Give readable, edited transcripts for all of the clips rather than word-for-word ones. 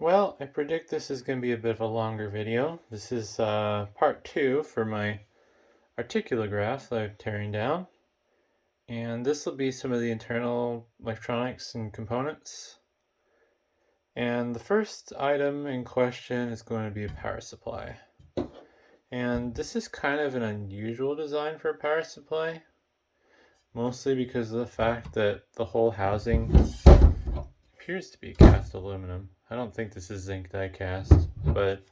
Well, I predict this is going to be a bit of a longer video. This is part 2 for my Articulograph that I'm tearing down. And this will be some of the internal electronics and components. And the first item in question is going to be a power supply. And this is kind of an unusual design for a power supply, mostly because of the fact that the whole housing appears to be cast aluminum. I don't think this is zinc die cast, but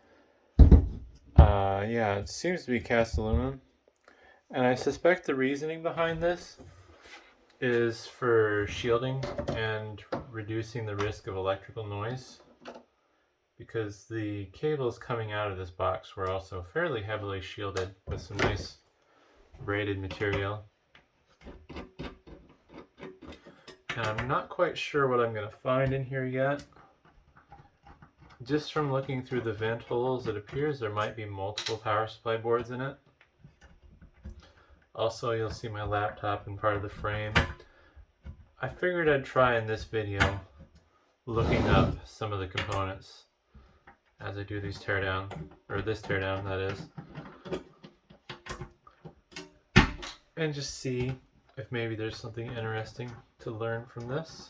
yeah, it seems to be cast aluminum. And I suspect the reasoning behind this is for shielding and reducing the risk of electrical noise, because the cables coming out of this box were also fairly heavily shielded with some nice braided material. And I'm not quite sure what I'm going to find in here yet. Just from looking through the vent holes, it appears there might be multiple power supply boards in it. Also, you'll see my laptop in part of the frame. I figured I'd try in this video looking up some of the components as I do these teardown, or this teardown that is, and just see if maybe there's something interesting to learn from this.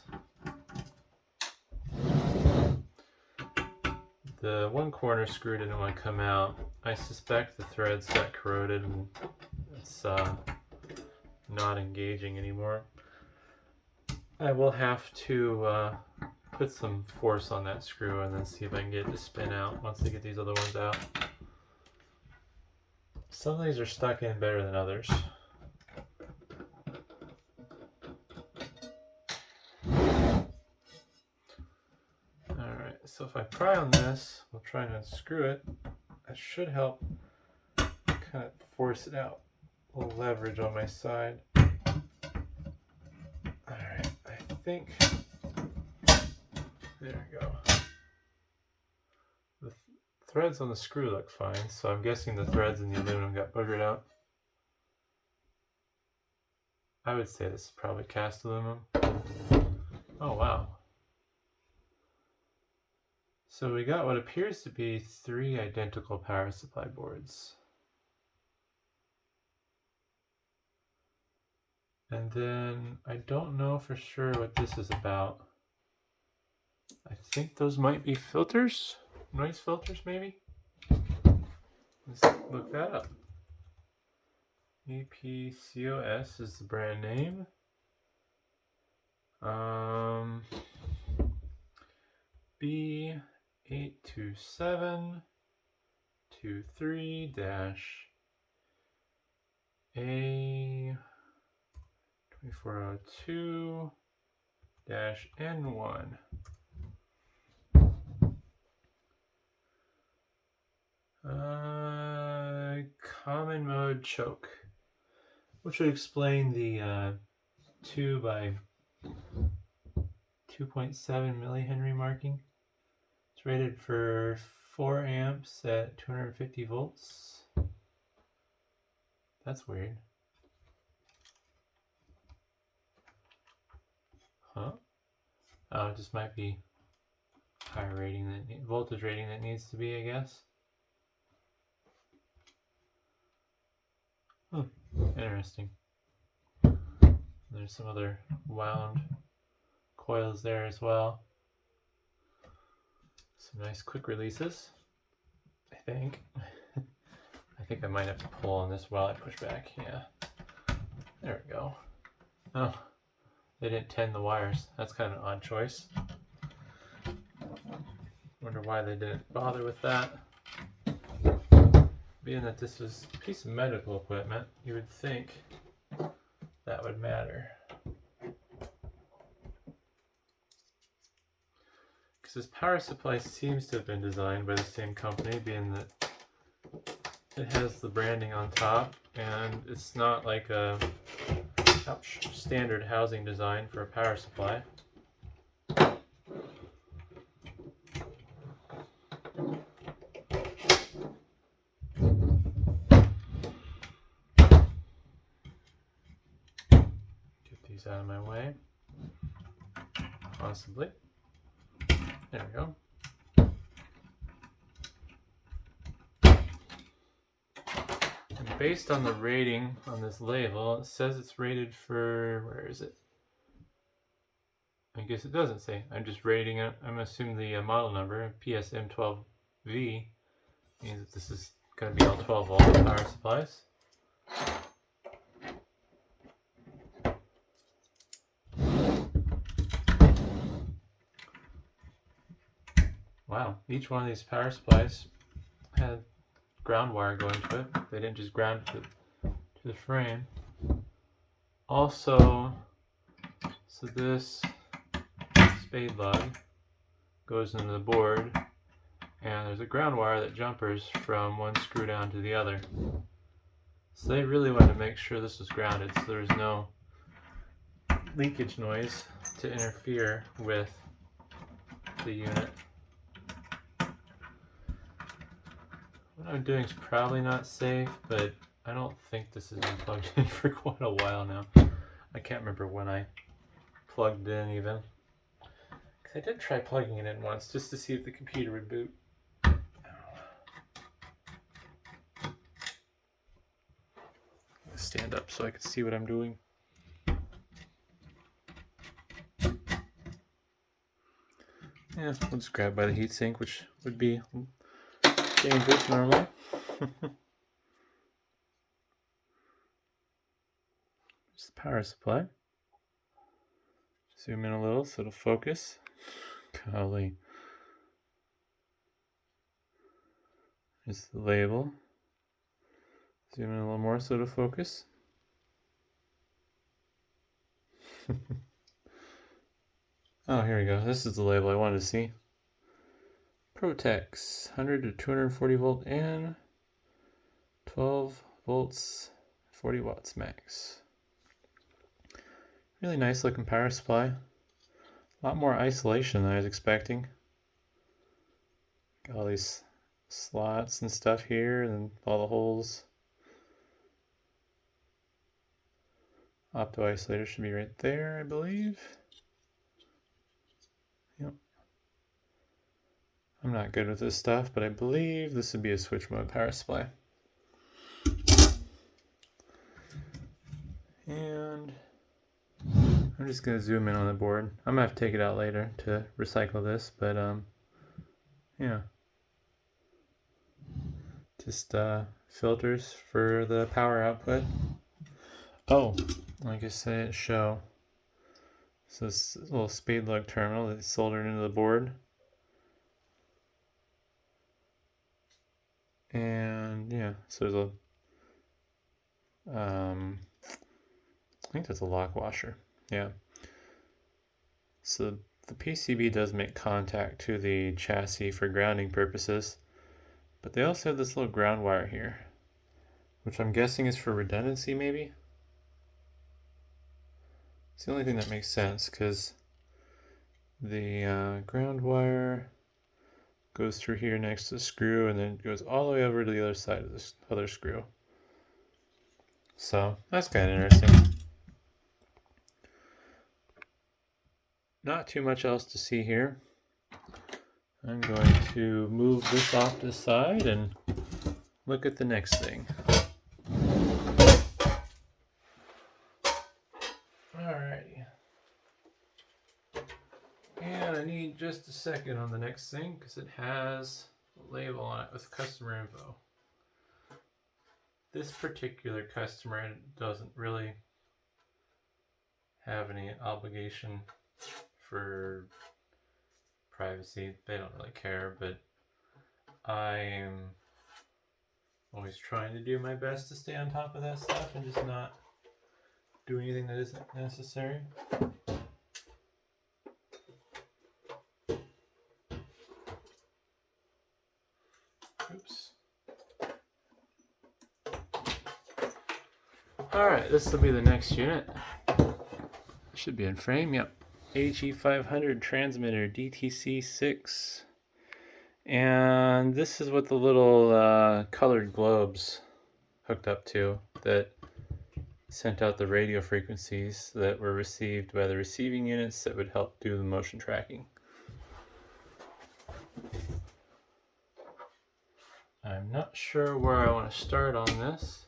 The one corner screw didn't want to come out. I suspect the threads got corroded and it's not engaging anymore. I will have to put some force on that screw and then see if I can get it to spin out once I get these other ones out. Some of these are stuck in better than others. Alright, so if I pry on this, we'll try and unscrew it. That should help kind of force it out. A little leverage on my side. Alright, I think, there we go. The threads on the screw look fine, so I'm guessing the threads in the aluminum got boogered out. I would say this is probably cast aluminum. Oh wow. So we got what appears to be 3 identical power supply boards. And then I don't know for sure what this is about. I think those might be filters, noise filters maybe. Let's look that up. APCOS is the brand name. B82723-A2402-N1. Common mode choke, which would explain the 2 by 2.7 millihenry marking. It's rated for 4 amps at 250 volts. That's weird. Huh? Oh, it just might be higher rating than voltage rating that needs to be, I guess. Interesting. There's some other wound coils there as well. Some nice quick releases, I think. I think I might have to pull on this while I push back. Yeah. There we go. Oh, they didn't tend the wires. That's kind of an odd choice. Wonder why they didn't bother with that. Being that this is a piece of medical equipment, you would think that would matter. Because this power supply seems to have been designed by the same company, being that it has the branding on top, and it's not like a standard housing design for a power supply. Out of my way, possibly. There we go. based on the rating on this label, it says it's rated for, where is it? I guess it doesn't say. I'm just rating it. I'm assuming the model number, PSM12V, means that this is going to be all 12 volt power supplies. Wow, each one of these power supplies had ground wire going to it. They didn't just ground it to the frame. Also, so this spade lug goes into the board, and there's a ground wire that jumpers from one screw down to the other. So they really wanted to make sure this was grounded so there's no leakage noise to interfere with the unit. What I'm doing is probably not safe, but I don't think this has been plugged in for quite a while now. I can't remember when I plugged it in even. I did try plugging it in once just to see if the computer would boot. Stand up so I can see what I'm doing. Yeah, we'll just grab by the heatsink, which would be dangerous normally. Just the power supply. Zoom in a little so it'll focus. Golly. There's the label. Zoom in a little more so it'll focus. Oh, here we go. This is the label I wanted to see. Protex, 100 to 240 volt and 12 volts, 40 watts max. Really nice looking power supply. A lot more isolation than I was expecting. Got all these slots and stuff here and all the holes. Opto isolator should be right there, I believe. Yep. I'm not good with this stuff, but I believe this would be a switch mode power supply. And I'm just going to zoom in on the board. I'm going to have to take it out later to recycle this, but yeah. Just filters for the power output. Oh, like I said, it show. So this little spade lug terminal that's soldered into the board. And yeah, so there's a I think that's a lock washer. Yeah. So the PCB does make contact to the chassis for grounding purposes, but they also have this little ground wire here, which I'm guessing is for redundancy maybe? It's the only thing that makes sense because the ground wire goes through here next to the screw and then goes all the way over to the other side of this other screw. So that's kind of interesting. Not too much else to see here. I'm going to move this off to the side and look at the next thing. Alrighty. And I need just a second on the next thing because it has a label on it with customer info. This particular customer doesn't really have any obligation for privacy. They don't really care, but I'm always trying to do my best to stay on top of that stuff and just not do anything that isn't necessary. Oops. Alright, this will be the next unit. Should be in frame, yep. AG500 transmitter, DTC6. And this is what the little colored globes hooked up to that sent out the radio frequencies that were received by the receiving units that would help do the motion tracking. I'm not sure where I want to start on this.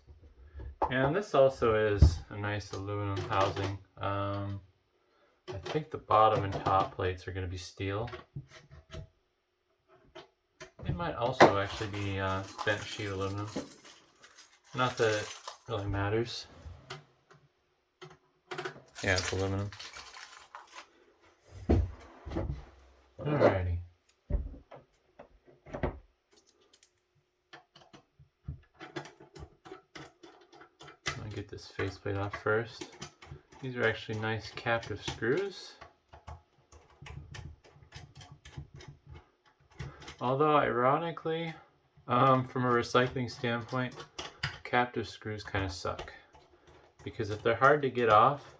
And this also is a nice aluminum housing. I think the bottom and top plates are going to be steel. It might also actually be bent sheet aluminum. Not that it really matters. Yeah, it's aluminum. Alrighty. I'm going to get this faceplate off first. These are actually nice captive screws. Although ironically, from a recycling standpoint, captive screws kind of suck. Because if they're hard to get off,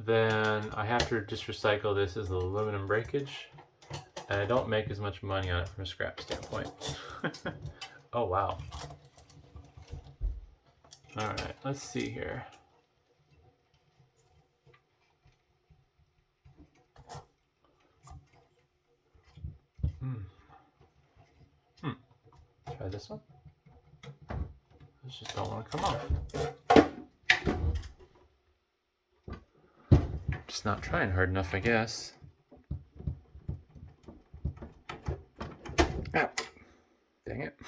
then I have to just recycle this as aluminum breakage. And I don't make as much money on it from a scrap standpoint. Oh wow. Alright, let's see here. Try this one. Those just don't want to come off. Just not trying hard enough, I guess. Ow. Dang it.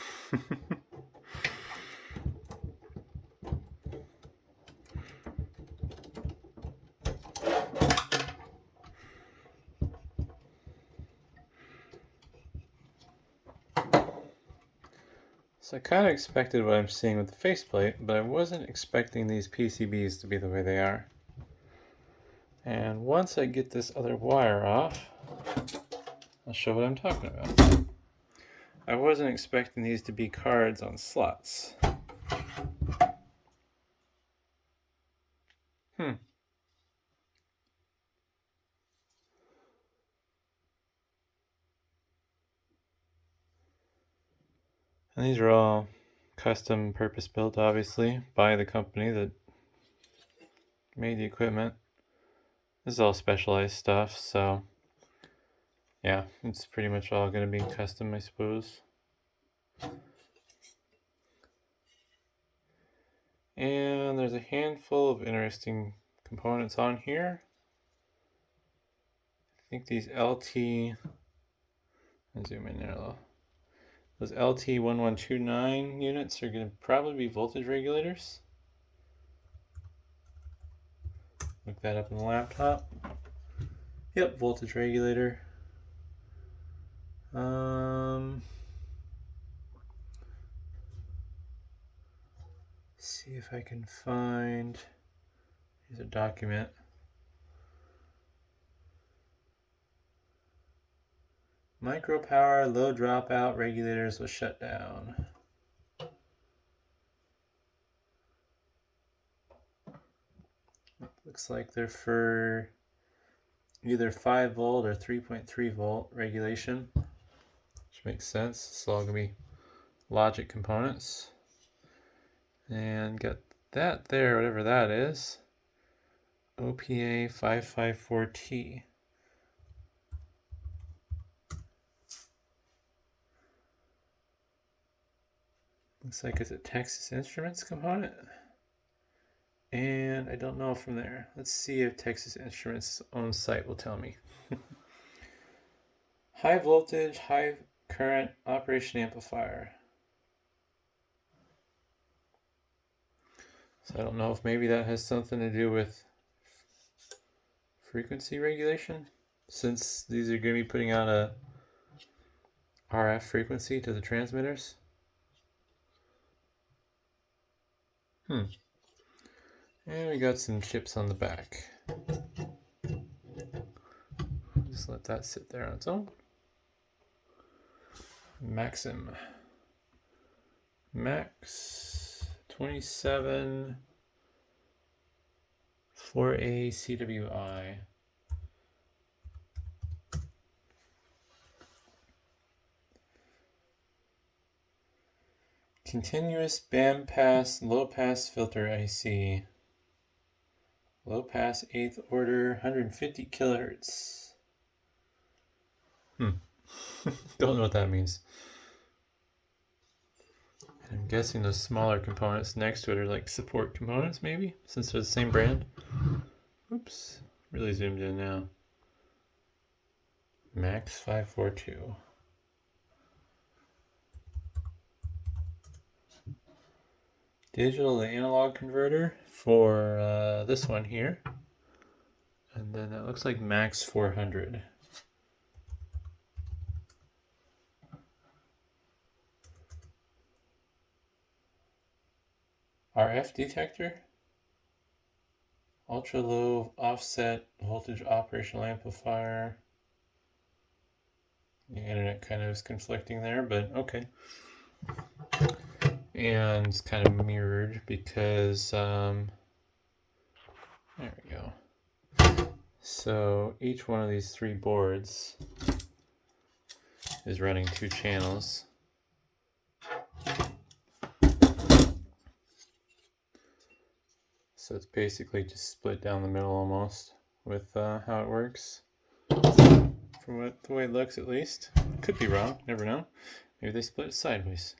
So I kind of expected what I'm seeing with the faceplate, but I wasn't expecting these PCBs to be the way they are. And once I get this other wire off, I'll show what I'm talking about. I wasn't expecting these to be cards on slots. And these are all custom purpose built, obviously, by the company that made the equipment. This is all specialized stuff, so yeah, it's pretty much all going to be custom, I suppose. And there's a handful of interesting components on here. I think these LT, I'll zoom in there a little. Those LT1129 units are going to probably be voltage regulators. Look that up in the laptop. Yep, voltage regulator. See if I can find, here's a document. Micro power low dropout regulators will shut down. Looks like they're for either 5 volt or 3.3 volt regulation, which makes sense. It's all gonna be logic components. And got that there, whatever that is. OPA 554T. Looks like it's a Texas Instruments component. And I don't know from there. Let's see if Texas Instruments' own site will tell me. High voltage, high current operation amplifier. So I don't know if maybe that has something to do with frequency regulation, since these are going to be putting out a RF frequency to the transmitters. And we got some chips on the back. Just let that sit there on its own. Maxim. Max 27 4A CWI. Continuous bandpass low pass filter IC. Low pass 8th order 150 kilohertz. Don't know what that means. I'm guessing those smaller components next to it are like support components, maybe, since they're the same brand. Oops, really zoomed in now. AG500. Digital to analog converter for this one here. And then that looks like AG400. RF detector. Ultra low offset voltage operational amplifier. The internet kind of is conflicting there, but okay. And it's kind of mirrored because, there we go. So each one of these three boards is running 2 channels. So it's basically just split down the middle almost with how it works. From the way it looks, at least. Could be wrong, never know. Maybe they split it sideways.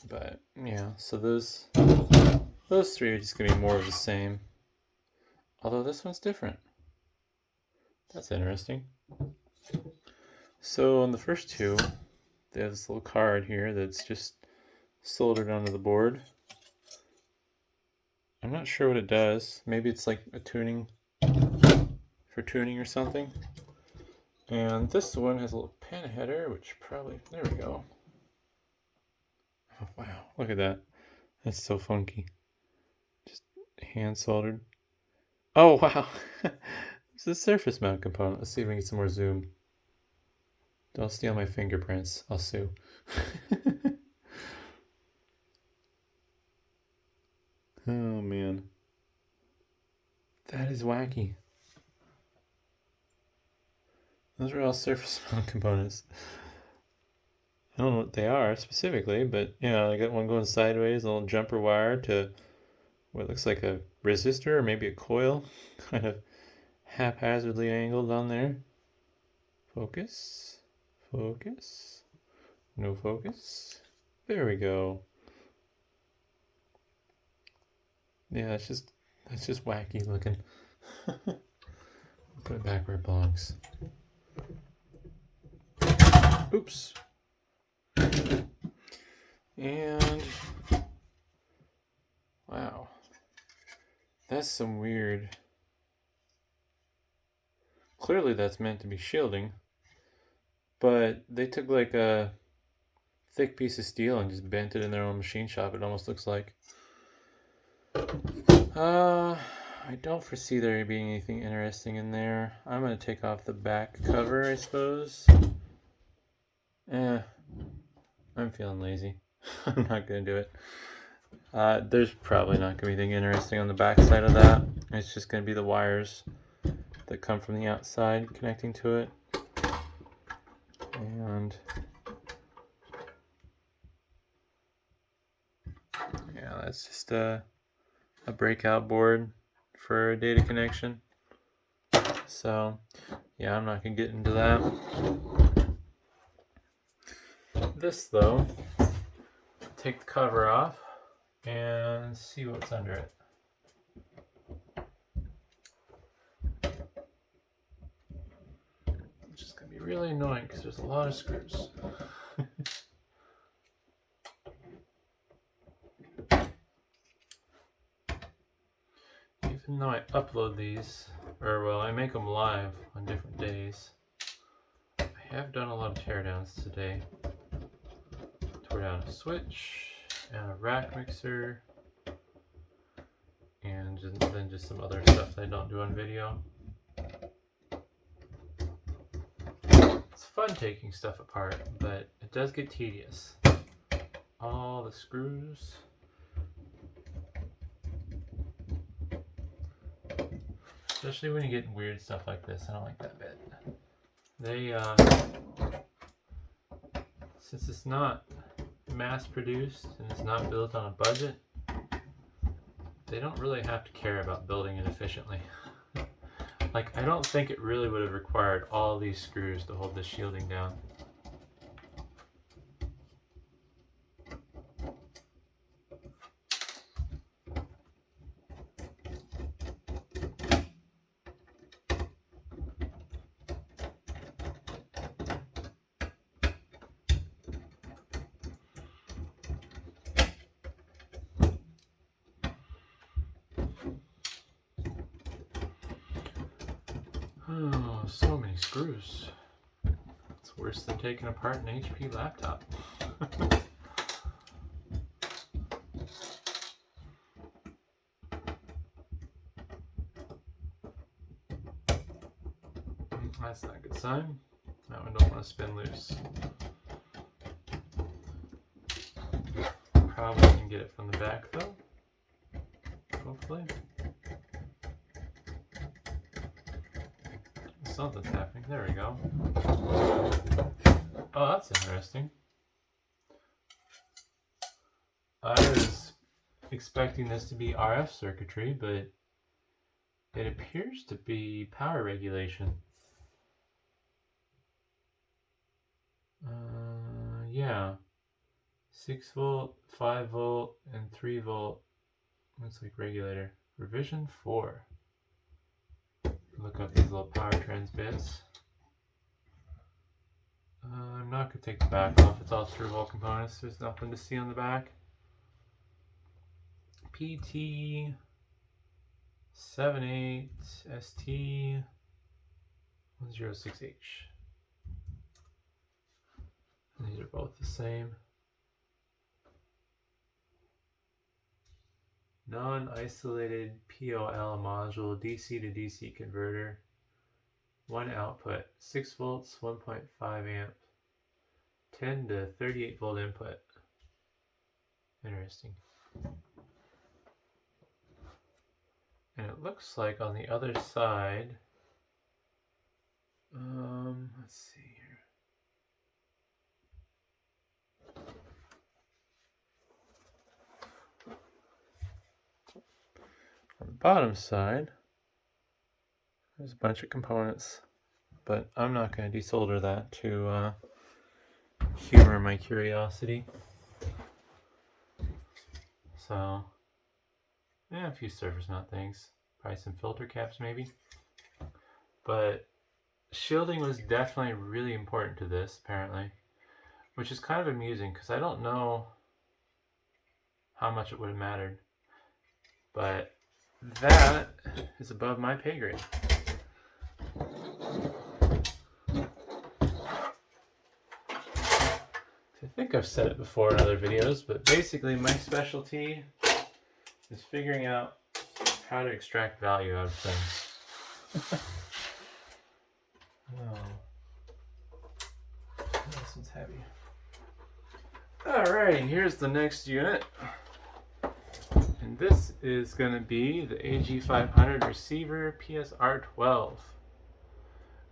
But yeah, so those 3 are just gonna be more of the same. Although this one's different. That's interesting. So on the first 2, they have this little card here that's just soldered onto the board. I'm not sure what it does. Maybe it's like a tuning, for tuning or something. And this one has a little pen header, which probably, there we go. Oh, wow, look at that. That's so funky. Just hand soldered. Oh, wow. It's a surface mount component. Let's see if we can get some more zoom. Don't steal my fingerprints. I'll sue. Oh, man. That is wacky. Those are all surface mount components. I don't know what they are specifically, but yeah, I got one going sideways, a little jumper wire to what looks like a resistor or maybe a coil, kind of haphazardly angled on there. Focus, focus, no focus. There we go. Yeah, that's just wacky looking. Put it back where it belongs. Oops. And wow, that's some weird. Clearly that's meant to be shielding, but they took like a thick piece of steel and just bent it in their own machine shop, it almost looks like. I don't foresee there being anything interesting in there. I'm going to take off the back cover, I suppose. I'm feeling lazy. I'm not going to do it. There's probably not going to be anything interesting on the back side of that. It's just going to be the wires that come from the outside connecting to it. And yeah, that's just a breakout board for a data connection. So yeah, I'm not going to get into that. This though, take the cover off and see what's under it. Which is going to be really annoying because there's a lot of screws. Even though I upload these, or well, I make them live on different days, I have done a lot of teardowns today. Tore down a switch and a rack mixer, and then just some other stuff that I don't do on video. It's fun taking stuff apart, but it does get tedious. All the screws. Especially when you get weird stuff like this. I don't like that bit. They, since it's not mass produced and it's not built on a budget, they don't really have to care about building it efficiently. Like, I don't think it really would have required all these screws to hold this shielding down. Oh, so many screws. It's worse than taking apart an HP laptop. That's not a good sign. That one don't want to spin loose. Probably can get it from the back though. Hopefully. Something's happening. There we go. Oh, that's interesting. I was expecting this to be RF circuitry, but it appears to be power regulation. Yeah. 6 volt, 5 volt, and 3 volt. Looks like regulator. Revision 4. Look up these little power trans bits. I'm not going to take the back off. It's all 3 volt components. There's nothing to see on the back. PT 78 ST 106H. These are both the same. Non-isolated POL module, DC to DC converter. One output, 6 volts, 1.5 amp, 10 to 38 volt input. Interesting. And it looks like on the other side, let's see here. On the bottom side, there's a bunch of components, but I'm not going to desolder that to humor my curiosity. So, yeah, a few surface mount things, probably some filter caps maybe. But shielding was definitely really important to this, apparently, which is kind of amusing because I don't know how much it would have mattered. But that is above my pay grade. I think I've said it before in other videos, but basically my specialty is figuring out how to extract value out of things. Oh, this one's heavy. Alrighty, here's the next unit. And this is going to be the AG500 receiver PSR12.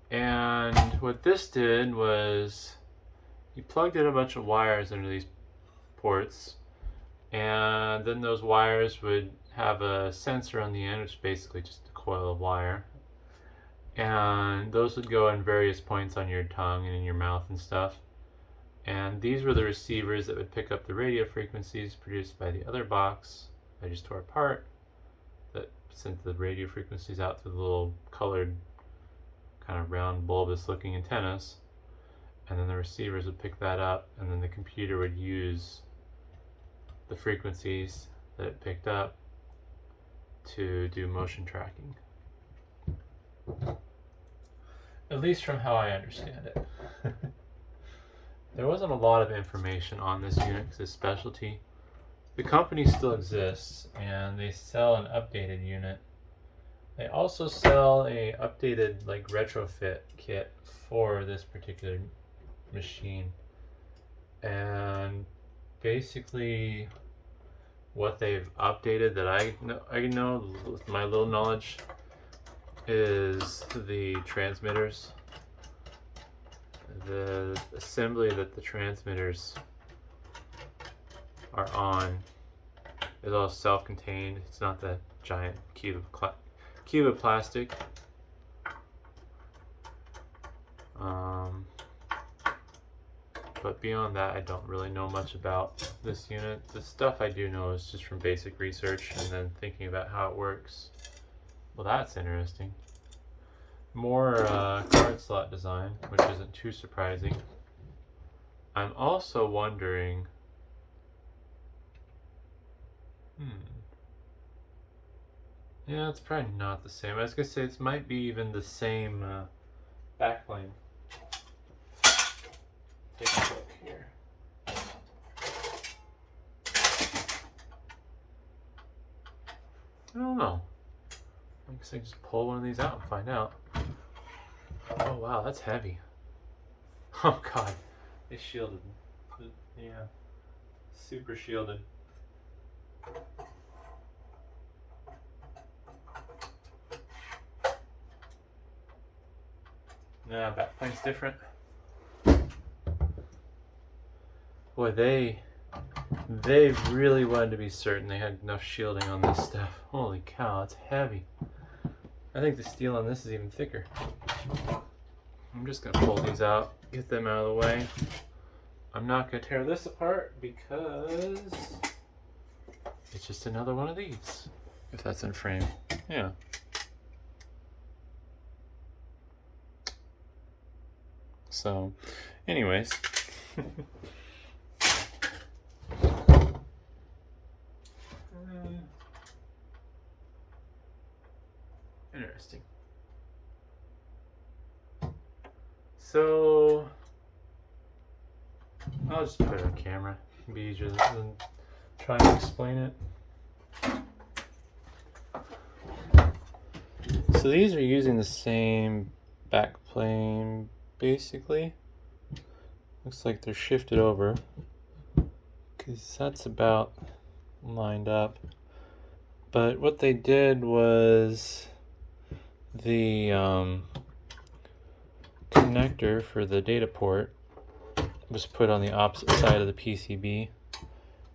And what this did was you plugged in a bunch of wires into these ports, and then those wires would have a sensor on the end, which is basically just a coil of wire. And those would go in various points on your tongue and in your mouth and stuff. And these were the receivers that would pick up the radio frequencies produced by the other box I just tore apart that sent the radio frequencies out through the little colored kind of round bulbous looking antennas. And then the receivers would pick that up, and then the computer would use the frequencies that it picked up to do motion tracking. At least from how I understand it. There wasn't a lot of information on this unit because it's specialty. The company still exists, and they sell an updated unit. They also sell a updated like retrofit kit for this particular machine. And basically what they've updated that I know with my little knowledge is the transmitters. The assembly that the transmitters are on is all self-contained. It's not that giant cube of plastic. But beyond that, I don't really know much about this unit. The stuff I do know is just from basic research and then thinking about how it works. Well, that's interesting. More card slot design, which isn't too surprising. I'm also wondering, Yeah, it's probably not the same. I was gonna say this might be even the same backplane. Take a look here. I don't know. I guess I can just pull one of these out and find out. Oh wow, that's heavy. Oh god, it's shielded. Yeah, super shielded. Nah, backplane's different. Boy, they really wanted to be certain they had enough shielding on this stuff. Holy cow, it's heavy. I think the steel on this is even thicker. I'm just gonna pull these out, get them out of the way. I'm not gonna tear this apart because it's just another one of these. If that's in frame, yeah. So, anyways. Interesting. So, I'll just put it on camera. It'd be easier than trying to explain it. So these are using the same backplane, basically. Looks like they're shifted over, because that's about lined up. But what they did was the connector for the data port was put on the opposite side of the PCB,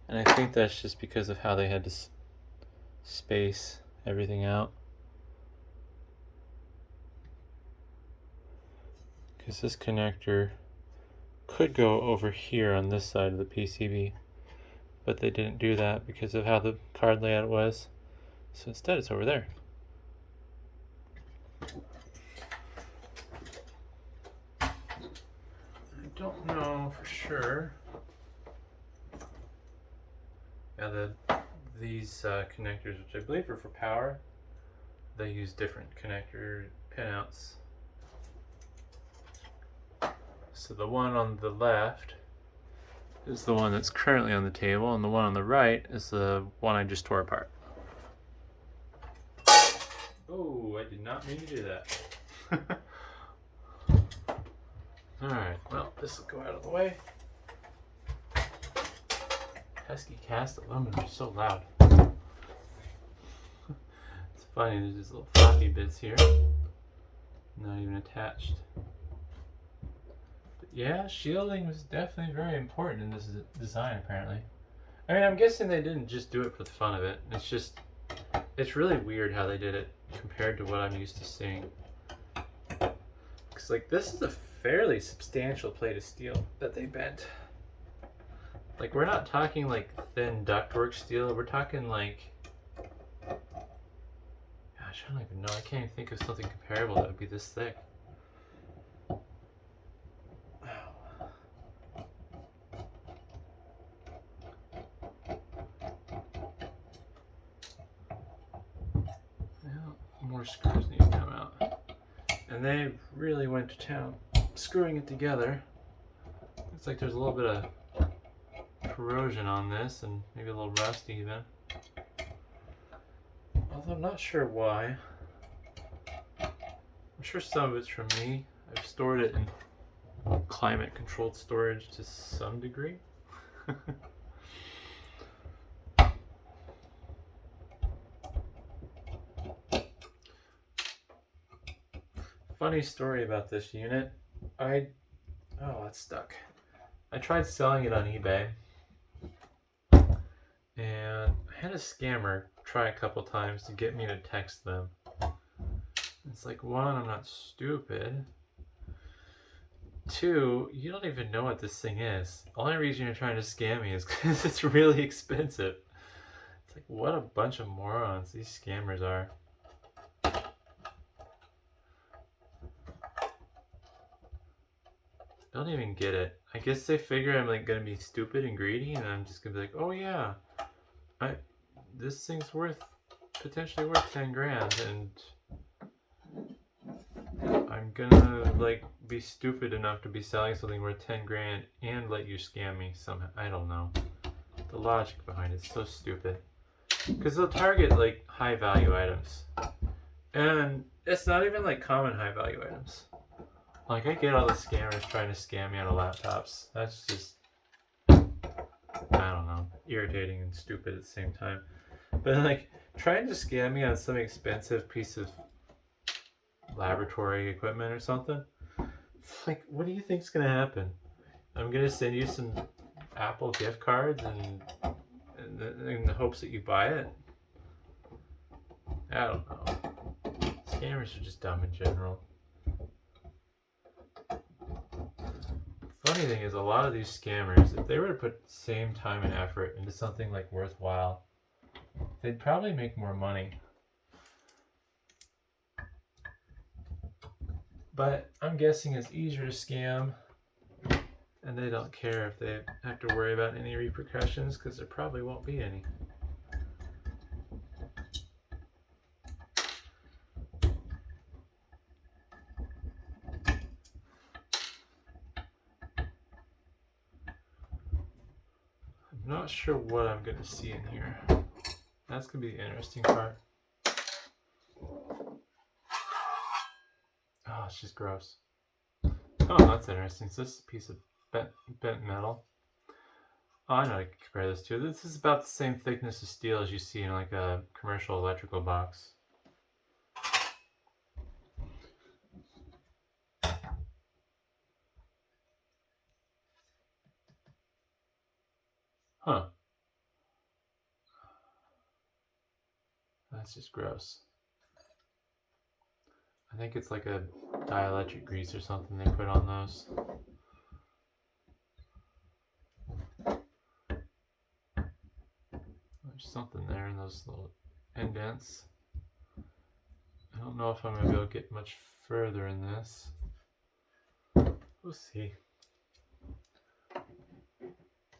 and I think that's just because of how they had to space everything out. Because this connector could go over here on this side of the PCB, but they didn't do that because of how the card layout was. So instead it's over there. I don't know for sure. Yeah, these connectors, which I believe are for power, they use different connector pinouts. So the one on the left is the one that's currently on the table, and the one on the right is the one I just tore apart. Oh, I did not mean to do that. Alright, well, this will go out of the way. Pesky cast aluminum is so loud. It's funny, there's just little floppy bits here. Not even attached. But yeah, shielding was definitely very important in this design, apparently. I mean, I'm guessing they didn't just do it for the fun of it. It's really weird how they did it compared to what I'm used to seeing. Because, like, this is a fairly substantial plate of steel that they bent. Like, we're not talking, like, thin ductwork steel. We're talking, like... Gosh, I don't even know. I can't even think of something comparable that would be this thick. More screws need to come out. And they really went to town screwing it together. Looks like there's a little bit of corrosion on this and maybe a little rust even. Although I'm not sure why. I'm sure some of it's from me. I've stored it in climate controlled storage to some degree. Funny story about this unit. Oh, it's stuck. I tried selling it on eBay, and I had a scammer try a couple times to get me to text them. It's like, one, I'm not stupid. Two, you don't even know what this thing is. The only reason you're trying to scam me is because it's really expensive. It's like, what a bunch of morons these scammers are. Don't even get it. I guess they figure I'm like gonna be stupid and greedy, and I'm just gonna be like, oh yeah, this thing's worth potentially worth 10 grand, and I'm gonna like be stupid enough to be selling something worth 10 grand and let you scam me somehow. I don't know. The logic behind it's so stupid. Because they'll target like high value items. And it's not even like common high value items. Like I get all the scammers trying to scam me out of laptops. That's just, I don't know, irritating and stupid at the same time. But like trying to scam me on some expensive piece of laboratory equipment or something. Like, what do you think's gonna happen? I'm gonna send you some Apple gift cards and in the hopes that you buy it. I don't know. Scammers are just dumb in general. Funny thing is, a lot of these scammers, if they were to put the same time and effort into something like worthwhile, they'd probably make more money. But I'm guessing it's easier to scam, and they don't care if they have to worry about any repercussions, because there probably won't be any. I'm not sure what I'm going to see in here. That's going to be the interesting part. Oh, it's just gross. Oh, that's interesting. So this is a piece of bent metal. Oh, I know I can compare this to. This is about the same thickness of steel as you see in like a commercial electrical box. Huh. That's just gross. I think it's like a dielectric grease or something they put on those. There's something there in those little indents. I don't know if I'm going to be able to get much further in this. We'll see.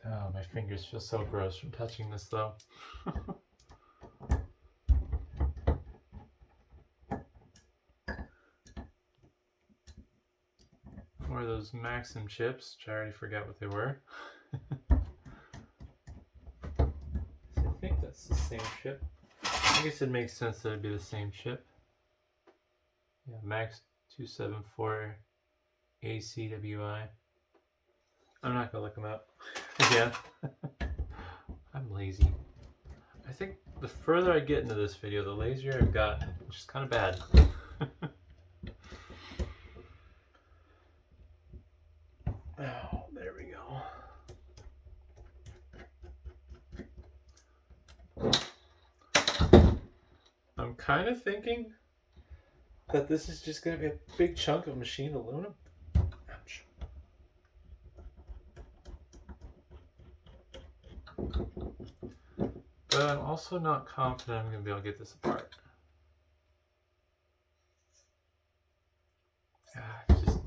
Oh, my fingers feel so gross from touching this though. More of those Maxim chips, which I already forgot what they were. So I think that's the same chip. I guess it makes sense that it'd be the same chip. Yeah, Max 274 ACWI. I'm not gonna look them up. Yeah. I'm lazy. I think the further I get into this video, the lazier I've gotten, which is kind of bad. Oh, there we go. I'm kind of thinking that this is just going to be a big chunk of machined aluminum. Ouch. But I'm also not confident I'm going to be able to get this apart. Just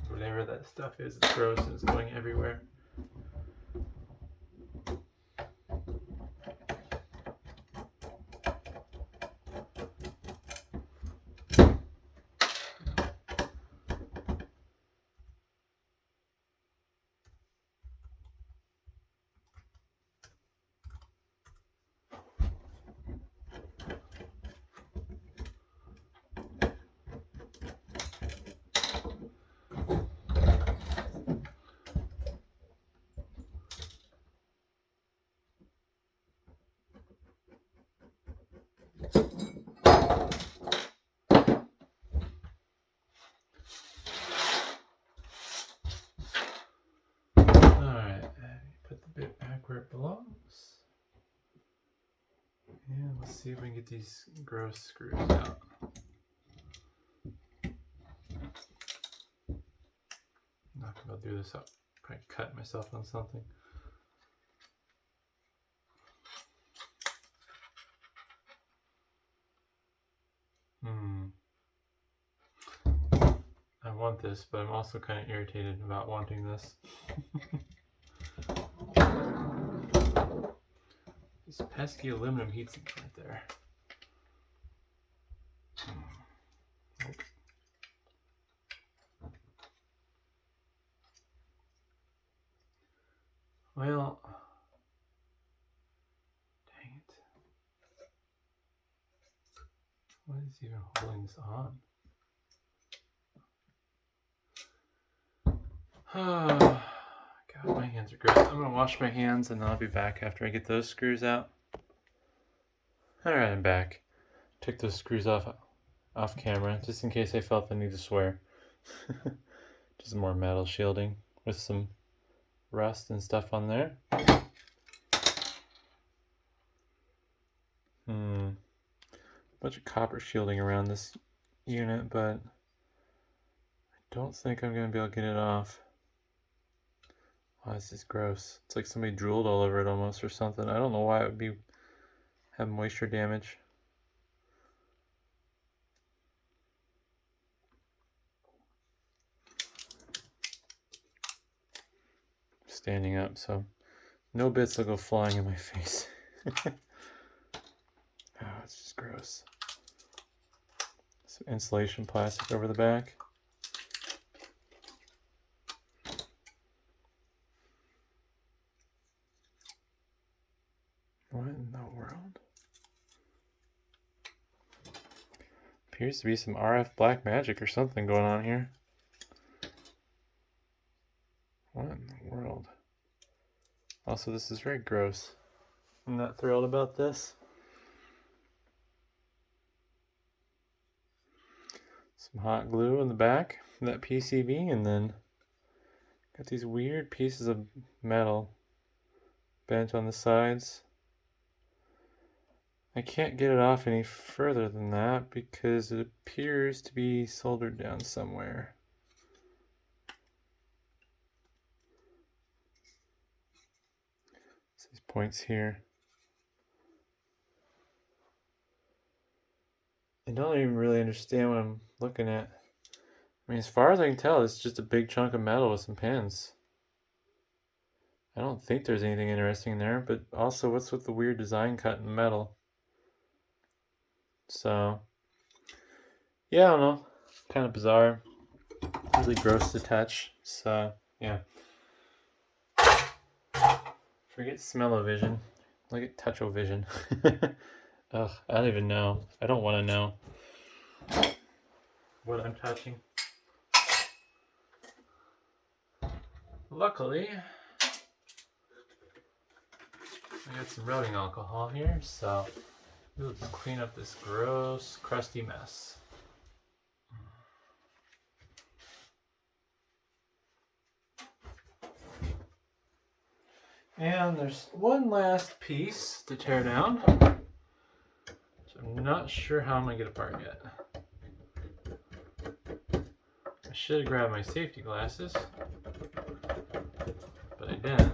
whatever that stuff is, it's gross and it's going everywhere. Where it belongs. And let's see if we can get these gross screws out. I'm not gonna do this. I'll probably cut myself on something. I want this, but I'm also kind of irritated about wanting this. These pesky aluminum heat sinks right there. Well, dang it. What is even holding this on? Oh, God, my hands are gross. I'm going to wash my hands and then I'll be back after I get those screws out. Alright, I'm back. Took those screws off camera just in case I felt the need to swear. Just more metal shielding with some rust and stuff on there. Bunch of copper shielding around this unit, but I don't think I'm going to be able to get it off. Oh, this is gross. It's like somebody drooled all over it almost or something. I don't know why it would have moisture damage. Standing up, so no bits will go flying in my face. Oh, it's just gross. Some insulation plastic over the back. What in the world? Appears to be some RF black magic or something going on here. What in the world? Also, this is very gross. I'm not thrilled about this. Some hot glue in the back of that PCB, and then got these weird pieces of metal bent on the sides. I can't get it off any further than that because it appears to be soldered down somewhere. So these points here. I don't even really understand what I'm looking at. I mean, as far as I can tell, it's just a big chunk of metal with some pins. I don't think there's anything interesting in there, but also what's with the weird design cut in metal? So, yeah, I don't know. Kind of bizarre. Really gross to touch. So, yeah. Forget smell-o-vision. Look at touch-o-vision. Ugh, I don't even know. I don't want to know what I'm touching. Luckily, I got some rubbing alcohol here, so we'll just clean up this gross, crusty mess. And there's one last piece to tear down, which I'm not sure how I'm going to get apart yet. I should have grabbed my safety glasses, but I didn't.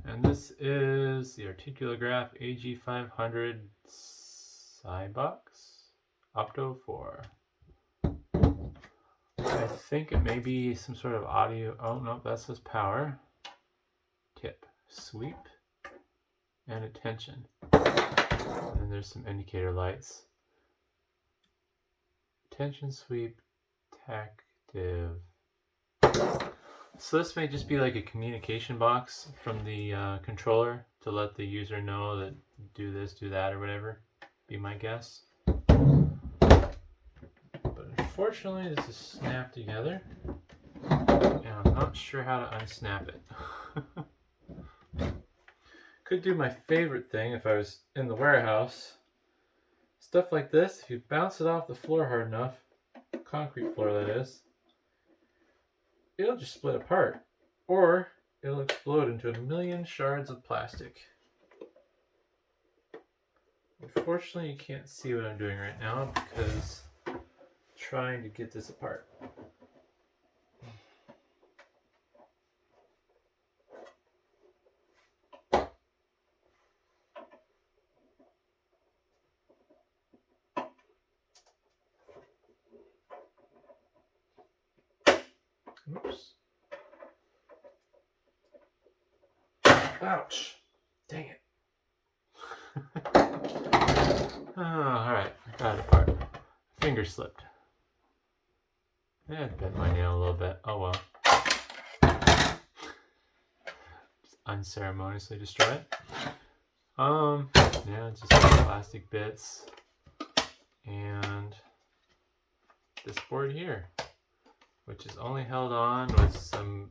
And this is the Articulograph AG500 Cybox Opto 4. I think it may be some sort of audio. Oh no, that says power, tip, sweep, and attention. And then there's some indicator lights. Attention, sweep, tactive. So this may just be like a communication box from the controller to let the user know that do this, do that, or whatever. Be my guess. But unfortunately, this is snapped together, and I'm not sure how to unsnap it. Could do my favorite thing if I was in the warehouse. Stuff like this, if you bounce it off the floor hard enough, concrete floor that is, it'll just split apart, or it'll explode into a million shards of plastic. Unfortunately, you can't see what I'm doing right now because I'm trying to get this apart. Oops. Ouch. Dang it. Oh, alright, I got it apart. Finger slipped. Yeah, bent my nail a little bit. Oh well. Just unceremoniously destroyed. Yeah, just plastic bits. And this board here, which is only held on with some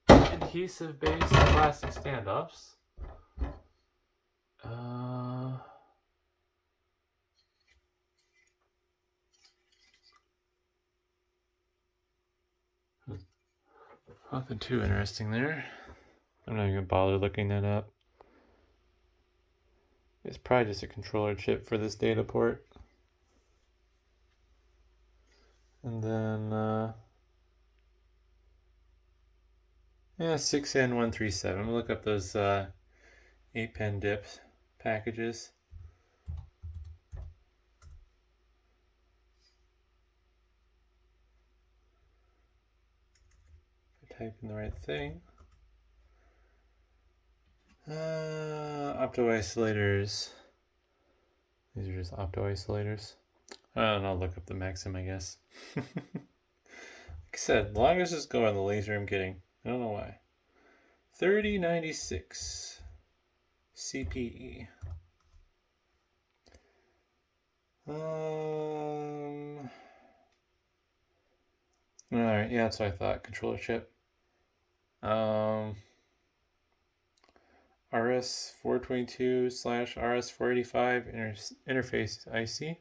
adhesive based plastic standoffs. Nothing too interesting there. I'm not even gonna bother looking that up. It's probably just a controller chip for this data port. And then, yeah, 6N137. I'm gonna look up those 8-pen dip packages. If I type in the right thing. Opto isolators. These are just opto isolators. And I'll look up the Maxim, I guess. Like I said, the longest is go on the laser I'm getting. I don't know why. 3096 CPE. Alright, yeah, that's what I thought. Controller chip. RS422/RS485 interface IC.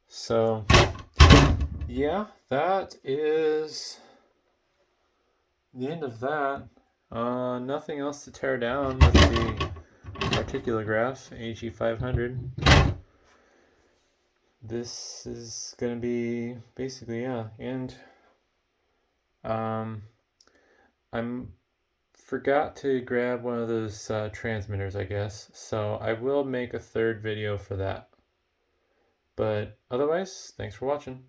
So, yeah, that is the end of that. Nothing else to tear down with the Articulograph AG500. This is going to be basically, yeah, and I forgot to grab one of those transmitters, I guess, so I will make a third video for that. But otherwise, thanks for watching.